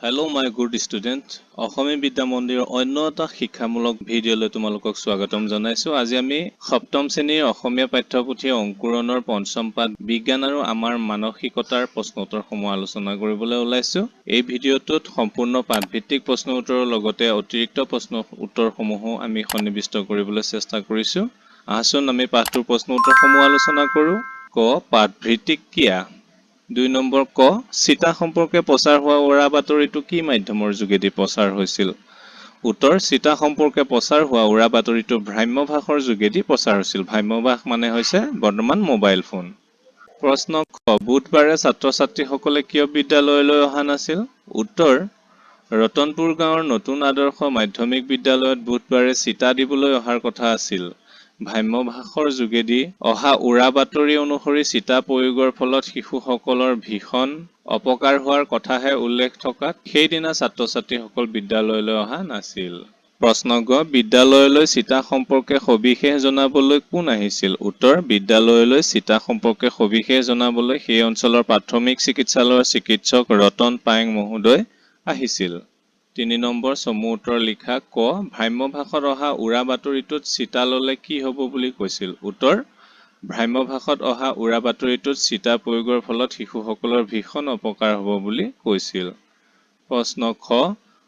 Hello my good student. অসমী বিদ্যা মন্দিৰৰ অন্য এটা শিক্ষামূলক ভিডিঅ'লৈ তোমালোকক স্বাগতম জনাইছো। আজি আমি সপ্তম শ্ৰেণীৰ অসমীয়া পাঠ্যপুথি অংকুৰণৰ পঞ্চম পাঠ বিজ্ঞান আৰু আমাৰ মানসিকতাৰ প্ৰশ্নোত্তৰসমূহ আলোচনা কৰিবলৈ ওলাইছো। এই ভিডিঅ'টোত সম্পূৰ্ণ পাঠভিত্তিক প্ৰশ্ন উত্তৰৰ লগতে অতিৰিক্ত প্ৰশ্ন উত্তৰসমূহো আমি সন্নিবিষ্ট কৰিবলৈ চেষ্টা কৰিছো। আহচোন আমি পাঠটোৰ প্ৰশ্ন উত্তৰসমূহ আলোচনা কৰো। ক পাঠভিত্তিক কিয়া 2 নম্বৰ ক চিতা সম্পৰ্কে প্ৰচাৰ হোৱা উৰা বাতৰিটো কি মাধ্যমৰ যোগেদি প্ৰচাৰ হৈছিল? উত্তৰ চিতা সম্পৰ্কে প্ৰচাৰ হোৱা উৰা বাতৰিটো ভ্ৰাম্যভাষৰ যোগেদি প্ৰচাৰ হৈছিল। ভ্ৰাম্যভাষ মানে হৈছে বৰ্তমান মোবাইল ফোন। প্ৰশ্ন খ বুধবাৰে ছাত্ৰ-ছাত্ৰীসকলে কিয় বিদ্যালয়লৈ অহা নাছিল? উত্তৰ ৰতনপুৰ গাঁৱৰ নতুন আদৰ্শ মাধ্যমিক বিদ্যালয়ত বুধবাৰে চিতা দিবলৈ অহাৰ কথা আছিল। ভ্ৰাম্যভাষৰ যোগেদি অহা উৰা বাতৰি অনুসৰি চিতা প্ৰয়োগৰ ফলত শিশুসকলৰ ভীষণ অপকাৰ হোৱাৰ কথাহে উল্লেখ থকাত সেইদিনা ছাত্ৰ-ছাত্ৰীসকল বিদ্যালয়লৈ অহা নাছিল। প্ৰশ্ন গ বিদ্যালয়লৈ চিতা সম্পৰ্কে সবিশেষ জনাবলৈ কোন আহিছিল? উত্তৰ বিদ্যালয়লৈ চিতা সম্পৰ্কে সবিশেষ জনাবলৈ সেই অঞ্চলৰ প্ৰাথমিক চিকিৎসালয়ৰ চিকিৎসক ৰতন পায়েং মহোদয় আহিছিল। 3 নম্বৰ চমু উত্তৰ লিখা ক ভ্ৰাম্যভাষত অহা উৰা বাতৰিটোত চিতা ললে কি হ'ব বুলি কৈছিল? উত্তৰ ভ্ৰাম্যভাষত অহা উৰা বাতৰিটোত চিতা প্ৰয়োগৰ ফলত শিশুসকলৰ ভীষণ অপকাৰ হ'ব বুলি কৈছিল। প্ৰশ্ন খ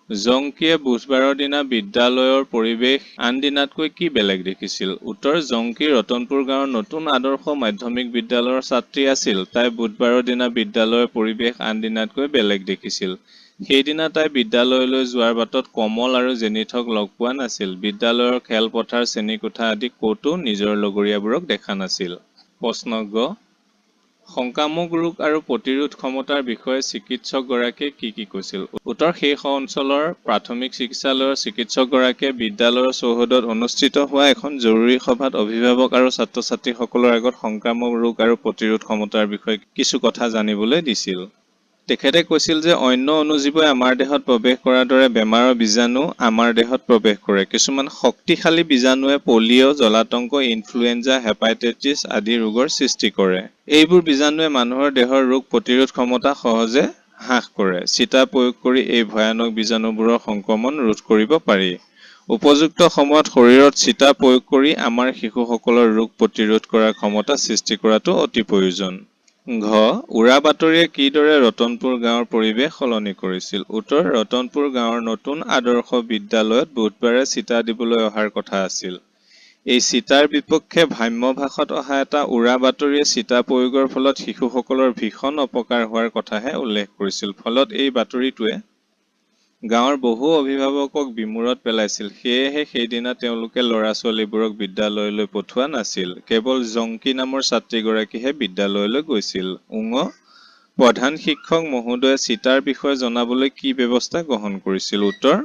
জংকীয়ে বুধবাৰৰ দিনা বিদ্যালয়ৰ পৰিৱেশ আন দিনাতকৈ কি বেলেগ দেখিছিল? উত্তৰ জংকী ৰতনপুৰ গাঁৱৰ নতুন আদৰ্শ মাধ্যমিক বিদ্যালয়ৰ ছাত্ৰী আছিল। তাই বুধবাৰৰ দিনা বিদ্যালয়ৰ পৰিৱেশ আন দিনাতকৈ বেলেগ দেখিছিল। সেইদিনা তাই বিদ্যালয়লৈ যোৱাৰ বাটত কমল আৰু জেনিথক লগ পোৱা নাছিল। বিদ্যালয়ৰ খেলপথাৰ শ্ৰেণীকোঠা আদি ক'তো নিজৰ লগৰীয়াবোৰক দেখা নাছিল। প্ৰশ্ন গ সংক্ৰামক ৰোগ আৰু প্ৰতিৰোধ ক্ষমতাৰ বিষয়ে চিকিৎসকগৰাকীয়ে কি কৈছিল? উত্তৰ সেই অঞ্চলৰ প্ৰাথমিক চিকিৎসালয়ৰ চিকিৎসকগৰাকীয়ে বিদ্যালয়ৰ চৌহদত অনুষ্ঠিত হোৱা এখন জৰুৰী সভাত অভিভাৱক আৰু ছাত্ৰ-ছাত্ৰীসকলৰ আগত সংক্ৰামক ৰোগ আৰু প্ৰতিৰোধ ক্ষমতাৰ বিষয়ে কিছু কথা জানিবলৈ দিছিল। তেখেতে কৈছিল যে অন্য অণুজীৱই আমাৰ দেহত প্ৰৱেশ কৰাৰ দৰে বেমাৰৰ বীজাণু আমাৰ দেহত প্ৰৱেশ কৰে। কিছুমান শক্তিশালী বীজাণুৱে পলিঅ', জলাতংক, ইনফ্লুৱেঞ্জা, হেপাটাইটিছ আদি ৰোগৰ সৃষ্টি কৰে। এইবোৰ বীজাণুৱে মানুহৰ দেহৰ ৰোগ প্ৰতিৰোধ ক্ষমতা সহজে হ্ৰাস কৰে। চিতা প্ৰয়োগ কৰি এই ভয়ানক বীজাণুবোৰৰ সংক্ৰমণ ৰোধ কৰিব পাৰি। উপযুক্ত সময়ত শৰীৰত চিতা প্ৰয়োগ কৰি আমাৰ শিশুসকলৰ ৰোগ প্ৰতিৰোধ কৰাৰ ক্ষমতা সৃষ্টি কৰাটো অতি প্ৰয়োজন। ঘ উৰা বাতৰিয়ে কিদৰে ৰতনপুৰ গাঁৱৰ পৰিৱেশ সলনি কৰিছিল? উত্তৰ ৰতনপুৰ গাঁৱৰ নতুন আদৰ্শ বিদ্যালয়ত বুধবাৰে চিতা দিবলৈ অহাৰ কথা আছিল। এই চিতাৰ বিপক্ষে ভ্ৰাম্যভাষত অহা এটা উৰা বাতৰিয়ে চিতা প্ৰয়োগৰ ফলত শিশুসকলৰ ভীষণ অপকাৰ হোৱাৰ কথাহে উল্লেখ কৰিছিল। ফলত এই বাতৰিটোৱে গাঁৱৰ বহু অভিভাৱকক বিমূৰত পেলাইছিল। সেয়েহে সেইদিনা তেওঁলোকে ল'ৰা-ছোৱালীবোৰক বিদ্যালয়লৈ পঠোৱা নাছিল। কেৱল জংকী নামৰ ছাত্ৰীগৰাকীহে বিদ্যালয়লৈ গৈছিল। উঙ প্ৰধান শিক্ষক মহোদয়ে চিতাৰ বিষয়ে জনাবলৈ কি ব্যৱস্থা গ্ৰহণ কৰিছিল? উত্তৰ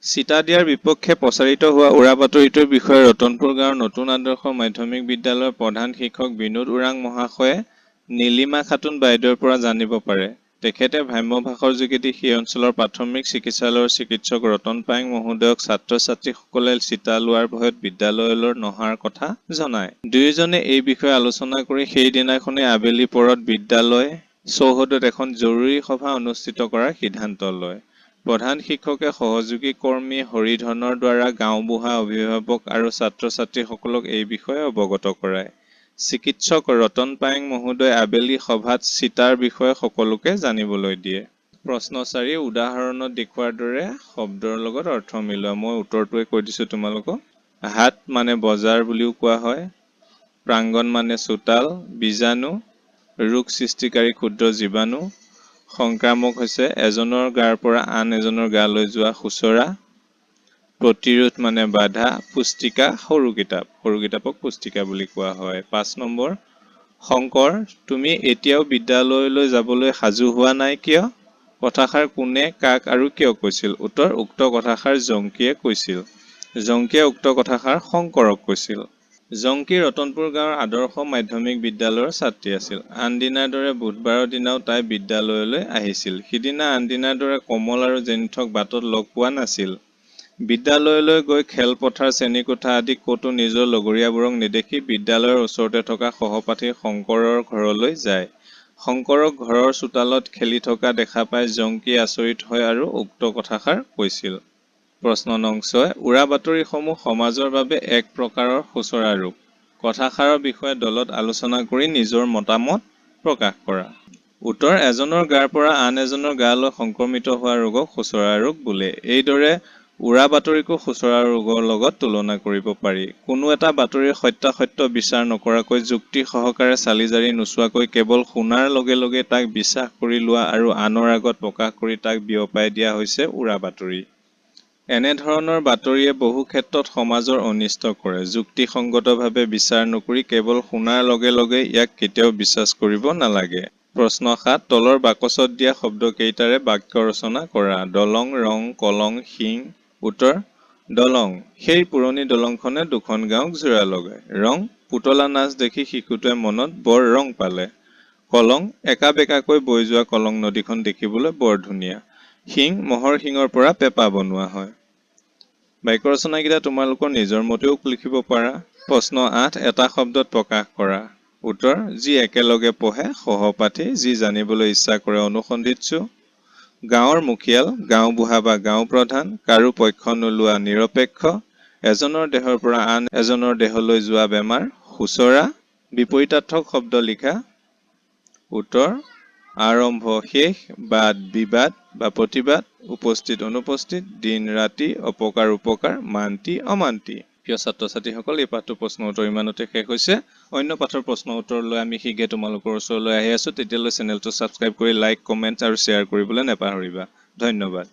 চিতা দিয়াৰ বিপক্ষে প্ৰচাৰিত হোৱা উৰা বাতৰিটোৰ বিষয়ে ৰতনপুৰ গাঁৱৰ নতুন আদৰ্শ মাধ্যমিক বিদ্যালয়ৰ প্ৰধান শিক্ষক বিনোদ ওৰাং মহাশয়ে নীলিমা খাতুন বাইদেউৰ পৰা জানিব পাৰে। তেখেতে ভ্ৰাম্যভাষৰ যোগেদি সেই অঞ্চলৰ প্ৰাথমিক চিকিৎসালয়ৰ চিকিৎসক ৰতন পায়েং মহোদয়ক ছাত্ৰ-ছাত্ৰীসকলে চিতা লোৱাৰ ভয়ত বিদ্যালয়লৈ নহাৰ কথা জনায়। দুয়োজনে এই বিষয়ে আলোচনা কৰি সেইদিনাখনেই আবেলি পৰত বিদ্যালয় চৌহদত এখন জৰুৰী সভা অনুষ্ঠিত কৰাৰ সিদ্ধান্ত লয়। প্ৰধান শিক্ষকে সহযোগী কৰ্মী হৰিধনৰ দ্বাৰা গাঁওবুঢ়া, অভিভাৱক আৰু ছাত্ৰ-ছাত্ৰীসকলক এই বিষয়ে অৱগত কৰায়। চিকিৎসক ৰতন পায়েং মহোদয়ে আবেলি সভাত চিতাৰ বিষয়ে সকলোকে জানিবলৈ দিয়ে। প্ৰশ্ন 4 উদাহৰণত দেখুওৱাৰ দৰে শব্দৰ লগত অৰ্থ মিলোৱা। মই উত্তৰটোৱে কৈ দিছো তোমালোকক। হাট মানে বজাৰ বুলিও কোৱা হয়। প্ৰাংগণ মানে চোতাল। বীজাণু ৰোগ সৃষ্টিকাৰী ক্ষুদ্ৰ জীৱাণু। সংক্ৰামক হৈছে এজনৰ গাৰ পৰা আন এজনৰ গালৈ যোৱা খুচৰা। প্ৰতিৰোধ মানে বাধা। পুস্তিকা সৰু কিতাপক পুস্তিকা বুলি কোৱা হয়। 5 নম্বৰ শংকৰ তুমি এতিয়াও বিদ্যালয়লৈ যাবলৈ সাজু হোৱা নাই কিয়? কথাষাৰ কোনে, কাক আৰু কিয় কৈছিল? উত্তৰ উক্ত কথাষাৰ জংকীয়ে কৈছিল। জংকীয়ে উক্ত কথাষাৰ শংকৰক কৈছিল। জংকী ৰতনপুৰ গাঁৱৰ আদৰ্শ মাধ্যমিক বিদ্যালয়ৰ ছাত্ৰী আছিল। আন দিনাৰ দৰে বুধবাৰৰ দিনাও তাই বিদ্যালয়লৈ আহিছিল। সিদিনা আন দিনাৰ দৰে কমল আৰু জেনিথক বাটত লগ পোৱা নাছিল। বিদ্যালয়লৈ গৈ খেলপথাৰ, শ্ৰেণীকোঠা আদি ক'তো নিজৰ লগৰীয়াবোৰক নেদেখি বিদ্যালয়ৰ ওচৰতে থকা সহপাঠী শংকৰৰ ঘৰলৈ যায়। শংকৰক ঘৰৰ চোতালত খেলি থকা দেখা পাই জংকী আচৰিত হয় আৰু উক্ত কথাষাৰ কৈছিল। প্ৰশ্ন নং 6, উৰা বাতৰিসমূহ সমাজৰ বাবে এক প্ৰকাৰৰ সোঁচৰা ৰূপ। কথাষাৰৰ বিষয়ে দলত আলোচনা কৰি নিজৰ মতামত প্ৰকাশ কৰা। উত্তৰ, এজনৰ গাৰ পৰা আন এজনৰ গালৈ সংক্ৰমিত হোৱা ৰোগক সোঁচৰা ৰোগ বোলে। এইদৰে উৰা বাতৰিকো সোঁচৰা ৰোগৰ লগত তুলনা কৰিব পাৰি। কোনো এটা বাতৰিৰ সত্যাসত্য বিচাৰ নকৰাকৈ যুক্তি সহকাৰে চালি জাৰি নোচোৱাকৈ কেৱল শুনাৰ লগে লগে তাক বিশ্বাস কৰি লোৱা আৰু আনৰ আগত প্ৰকাশ কৰি তাক বিয়পাই দিয়া হৈছে উৰা বাতৰি। এনেধৰণৰ বাতৰিয়ে বহু ক্ষেত্ৰত সমাজৰ অনিষ্ট কৰে। যুক্তিসংগতভাৱে বিচাৰ নকৰি কেৱল শুনাৰ লগে লগে ইয়াক কেতিয়াও বিশ্বাস কৰিব নালাগে। প্ৰশ্ন 7, তলৰ বাকচত দিয়া শব্দকেইটাৰে বাক্য ৰচনা কৰা। দলং, ৰং, কলং, শিং। উত্তৰ, দলং। সেই পুৰণি দলংখনে দুখন গাঁওক জোৰা লগায়। ৰং, পুতলা নাচ দেখি শিশুটোৱে মনত বৰ ৰং পালে। কলং, একা বেকাকৈ বৈ যোৱা কলং নদীখন দেখিবলৈ বৰ ধুনীয়া। শিং, মহৰ শিঙৰ পৰা পেঁপা বনোৱা হয়। বাক্য ৰচনাকেইটা তোমালোকৰ নিজৰ মতেও লিখিব পাৰা। প্ৰশ্ন 8, এটা শব্দত প্ৰকাশ কৰা। উত্তৰ, যি একেলগে পঢ়ে সহপাঠী, যি জানিবলৈ ইচ্ছা কৰে অনুসন্ধিৎসু। গাঁৱৰ মুখিয়াল, গাঁওবুঢ়া বা গাঁও প্ৰধান, কাৰো পক্ষ নোলোৱা নিৰপেক্ষ, এজনৰ দেহৰ পৰা আন এজনৰ দেহলৈ যোৱা বেমাৰ, সোঁচৰা। বিপৰীতাৰ্থক শব্দ লিখা। উত্তৰ, আৰম্ভ শেষ, বাদ বিবাদ বা প্ৰতিবাদ, উপস্থিত অনুপস্থিত, দিন ৰাতি, অপকাৰ উপকাৰ, মান্তি অমান্তি। প্ৰিয় ছাত্ৰ ছাত্ৰীসকল, এই পাঠটোৰ প্ৰশ্ন উত্তৰ ইমানতে শেষ হৈছে। অন্য পাঠৰ প্ৰশ্ন উত্তৰলৈ আমি শীঘ্ৰে তোমালোকৰ ওচৰলৈ আহি আছো। তেতিয়ালৈ চেনেলটো ছাবস্ক্ৰাইব কৰি লাইক, কমেণ্ট আৰু শ্বেয়াৰ কৰিবলৈ নেপাহৰিবা। ধন্যবাদ।